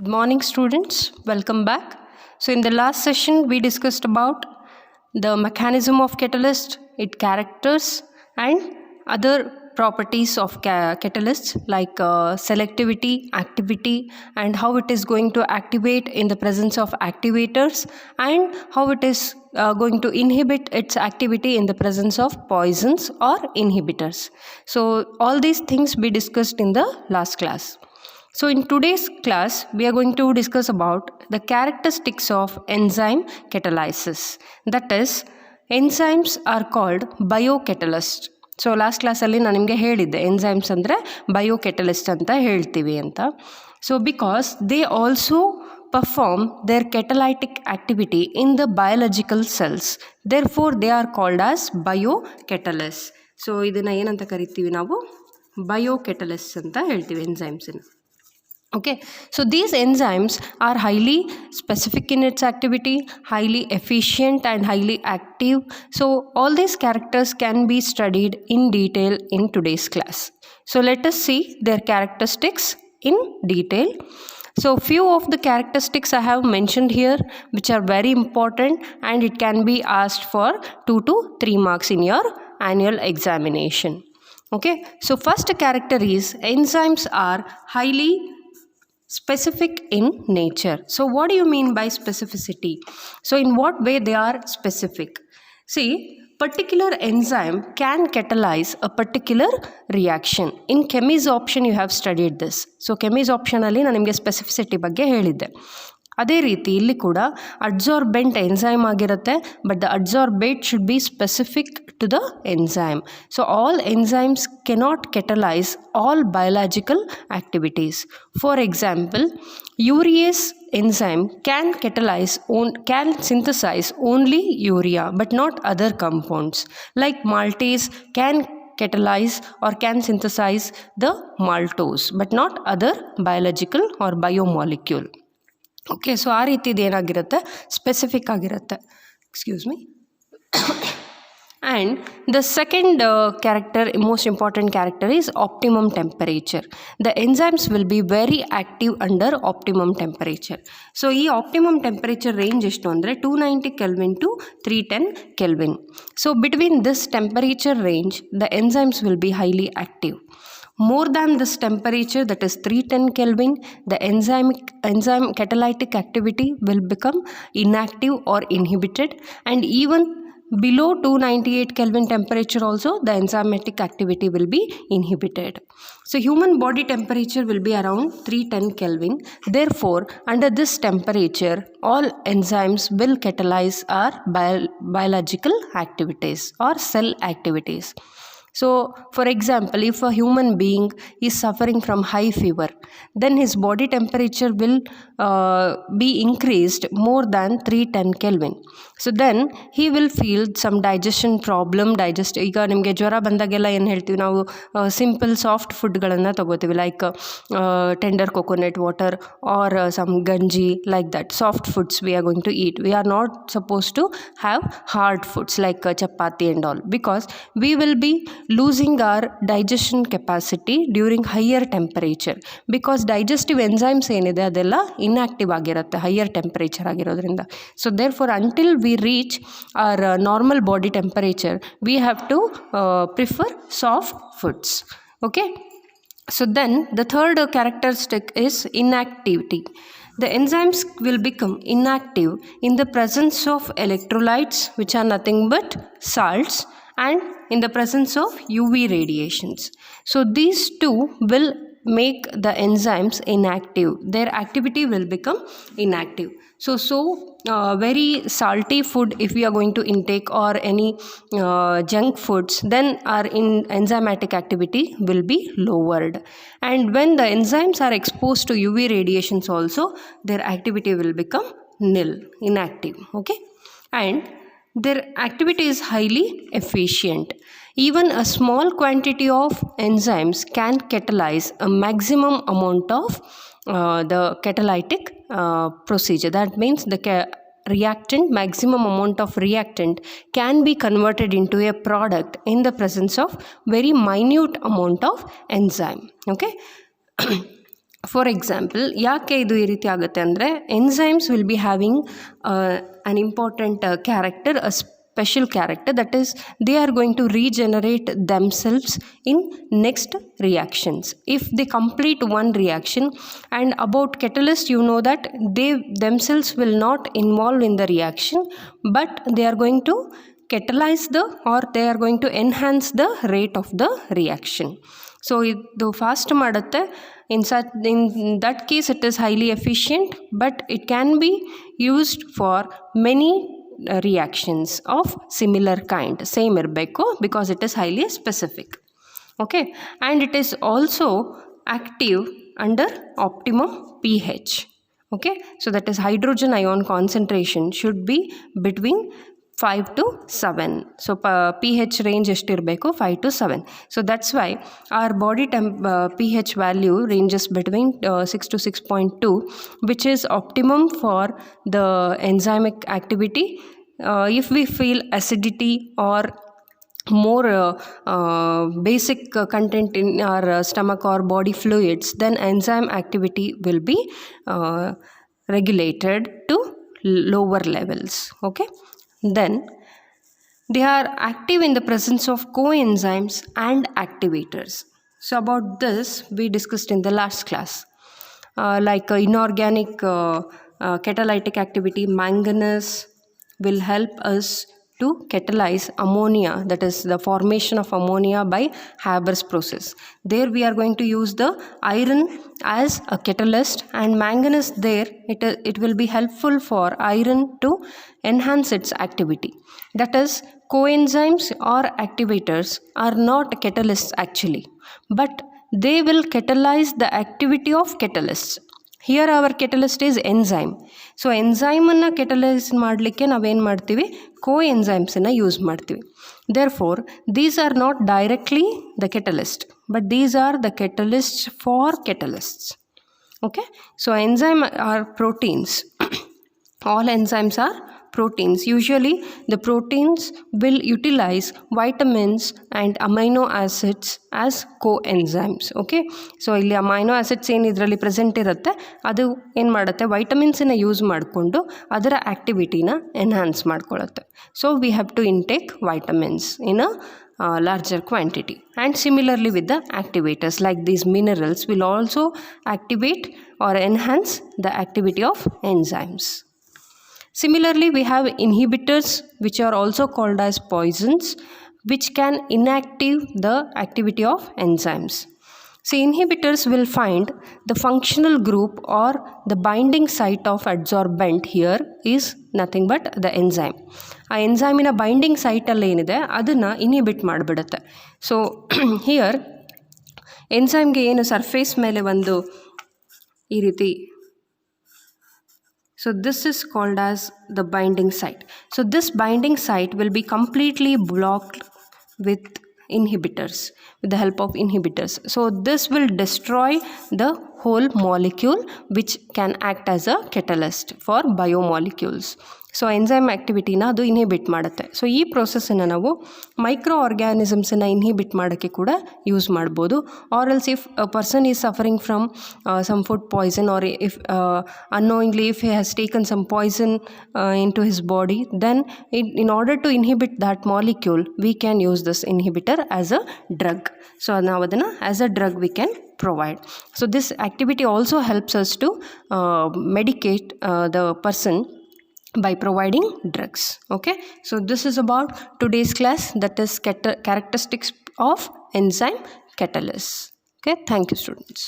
Good morning, students. Welcome back. So, in the last session, we discussed about the mechanism of catalyst, its characters, and other properties of catalysts like selectivity, activity, and how it is going to activate in the presence of activators, and how it is going to inhibit its activity in the presence of poisons or inhibitors. So, all these things we discussed in the last class. So in today's class, we are going to discuss about the characteristics of enzyme catalysis. That is, enzymes are called biocatalysts. So last ಕ್ಲಾಸಲ್ಲಿ ನಾನು ನಿಮಗೆ ಹೇಳಿದ್ದೆ enzymes ಅಂದರೆ ಬಯೋಕೆಟಲಿಸ್ಟ್ ಅಂತ ಹೇಳ್ತೀವಿ ಅಂತ. So because they also perform their catalytic activity in the biological cells. Therefore, they are called as biocatalysts. So ಇದನ್ನು ಏನಂತ ಕರಿತೀವಿ ನಾವು ಬಯೋಕೆಟಲಿಸ್ಟ್ ಅಂತ ಹೇಳ್ತೀವಿ ಎನ್ಸೈಮ್ಸನ್ನು. Okay, so these enzymes are highly specific in its activity, highly efficient and highly active. So all these characters can be studied in detail in today's class. So let us see their characteristics in detail. So few of the characteristics I have mentioned here which are very important and it can be asked for 2 to 3 marks in your annual examination. Okay, so first character is enzymes are highly specific in nature. So what do you mean by specificity? So in what way they are specific? See, particular enzyme can catalyze a particular reaction. In Chemies option you have studied this. So Chemies option alli ನಾನು ನಿಮಗೆ specificity ಬಗ್ಗೆ ಹೇಳಿದ್ದೆ. ಅದೇ ರೀತಿ ಇಲ್ಲಿ ಕೂಡ adsorbent enzyme ಆಗಿರುತ್ತೆ, but the adsorbate should be specific to the enzyme. So all enzymes cannot catalyse all biological activities. For example, urease enzyme can synthesize only urea but not other compounds. Like maltase can catalyze or can synthesize the maltose but not other biological or biomolecule. Okay, so ಆ ರೀತಿದು ಏನಾಗಿರುತ್ತೆ, specific ಆಗಿರುತ್ತೆ. Excuse me. And the second character, most important character is optimum temperature. The enzymes will be very active under optimum temperature. So ಈ optimum temperature range ಎಷ್ಟು ಅಂದರೆ 290 kelvin to 310 kelvin. So between this temperature range the enzymes will be highly active. More than this temperature, that is 310 Kelvin, the enzyme catalytic activity will become inactive or inhibited, and even below 298 Kelvin temperature also the enzymatic activity will be inhibited. So human body temperature will be around 310 Kelvin. Therefore, under this temperature all enzymes will catalyze our biological activities or cell activities. So, for example, if a human being is suffering from high fever, then his body temperature will be increased more than 310 Kelvin. So, then he will feel some digestion problem. ಈಗ ನಿಮಗೆ ಜ್ವರ ಬಂದಾಗೆಲ್ಲ ಏನು ಹೇಳ್ತೀವಿ ನಾವು, simple soft ಫುಡ್ಗಳನ್ನು ತಗೋತೀವಿ, like tender coconut water or some ganji, like that soft foods we are going to eat. We are not suppose to have hard foods like chapati and all, because we will be losing our digestion capacity during higher temperature, because digestive enzymes ಏನಿದೆ ಅದೆಲ್ಲ inactive ಆಗಿರುತ್ತೆ higher temperature ಆಗಿರೋದ್ರಿಂದ. So therefore, until we reach our normal body temperature, we have to prefer soft foods. Okay, so then the third characteristic is inactivity. The enzymes will become inactive in the presence of electrolytes, which are nothing but salts, and in the presence of UV radiations. So these two will make the enzymes inactive. Their activity will become inactive. So very salty food if we are going to intake, or any junk foods, then our enzymatic activity will be lowered. And when the enzymes are exposed to UV radiations also, their activity will become nil, inactive. Okay, and their activity is highly efficient. Even a small quantity of enzymes can catalyze a maximum amount of the catalytic procedure. That means the maximum amount of reactant can be converted into a product in the presence of very minute amount of enzyme. Okay. For example ಯಾಕೆ ಇದು ಈ ರೀತಿ ಆಗುತ್ತೆ ಅಂದರೆ enzymes will be having an important character, a special character, that is they are going to regenerate themselves in next reactions if they complete one reaction. And about catalyst, you know that they themselves will not involve in the reaction, but they are going to catalyze or they are going to enhance the rate of the reaction. So ಇದು fast ಮಾಡುತ್ತೆ. in that case it is highly efficient, but it can be used for many reactions of similar kind. Same ಇರಬೇಕು because it is highly specific. Okay, and it is also active under optimum pH. Okay, so that is hydrogen ion concentration should be between 5 to 7. So pH range ಎಷ್ಟಿರಬೇಕು 5 to 7. So that's why our body pH value ranges between 6 to 6.2, which is optimum for the enzymic activity. If we feel acidity or more basic content in our stomach or body fluids, then enzyme activity will be regulated to lower levels. Okay, then they are active in the presence of coenzymes and activators. So about this we discussed in the last class, like inorganic catalytic activity. Manganese will help us to catalyze ammonia, that is the formation of ammonia by Haber's process. There we are going to use the iron as a catalyst, and manganese there it will be helpful for iron to enhance its activity. That is, coenzymes or activators are not catalysts actually, but they will catalyze the activity of catalysts. Here our catalyst is enzyme. So enzyme catalyze ಮಾಡಲಿಕ್ಕೆ ನಾವೇನು ಮಾಡ್ತೀವಿ, coenzymes use ಮಾಡ್ತೀವಿ. Therefore these are not directly the catalyst, but these are the catalysts for catalysts. Okay, so enzyme are proteins. All enzymes are proteins. Usually the proteins will utilize vitamins and amino acids as coenzymes. Okay, so ಇಲ್ಲಿ amino acids ಏನು ಇದರಲ್ಲಿ present ಇರುತ್ತೆ, ಅದು ಏನು ಮಾಡುತ್ತೆ, ವೈಟಮಿನ್ಸನ್ನ use ಮಾಡಿಕೊಂಡು ಅದರ ಆ್ಯಕ್ಟಿವಿಟಿನ ಎನ್ಹಾನ್ಸ್ ಮಾಡ್ಕೊಳ್ಳುತ್ತೆ. So we have to intake vitamins in a larger quantity. And similarly with the activators, like these minerals will also activate or enhance the activity of enzymes. Similarly, we have inhibitors, which are also called as poisons, which can inactive the activity of enzymes. So inhibitors will find the functional group or the binding site of adsorbent here is nothing but the enzyme. ಆ ಎಂಜೈಮಿನ binding ಸೈಟಲ್ಲಿ ಏನಿದೆ ಅದನ್ನು inhibit ಮಾಡಿಬಿಡುತ್ತೆ. So here ಎಂಜೈಮ್ಗೆ ಏನು surface ಮೇಲೆ ಒಂದು ಈ ರೀತಿ, so this is called as the binding site. So this binding site will be completely blocked with inhibitors, with the help of inhibitors. So this will destroy the whole molecule, which can act as a catalyst for biomolecules. So enzyme ಆ್ಯಕ್ಟಿವಿಟಿನ ಅದು inhibit ಮಾಡುತ್ತೆ. So ಈ ಪ್ರೊಸೆಸ್ಸನ್ನು ನಾವು micro ಆರ್ಗ್ಯಾನಿಸಮ್ಸನ್ನು inhibit ಮಾಡೋಕ್ಕೆ ಕೂಡ use ಮಾಡ್ಬೋದು. Or else if a person is suffering from some food poison, or if unknowingly if he has taken some poison into his body, then in order to inhibit that molecule we can use this inhibitor as a drug. So now adana as a drug we can provide. So this activity also helps us to medicate the person by providing drugs. Okay, so this is about today's class, that is characteristics of enzyme catalysts. Okay, thank you students.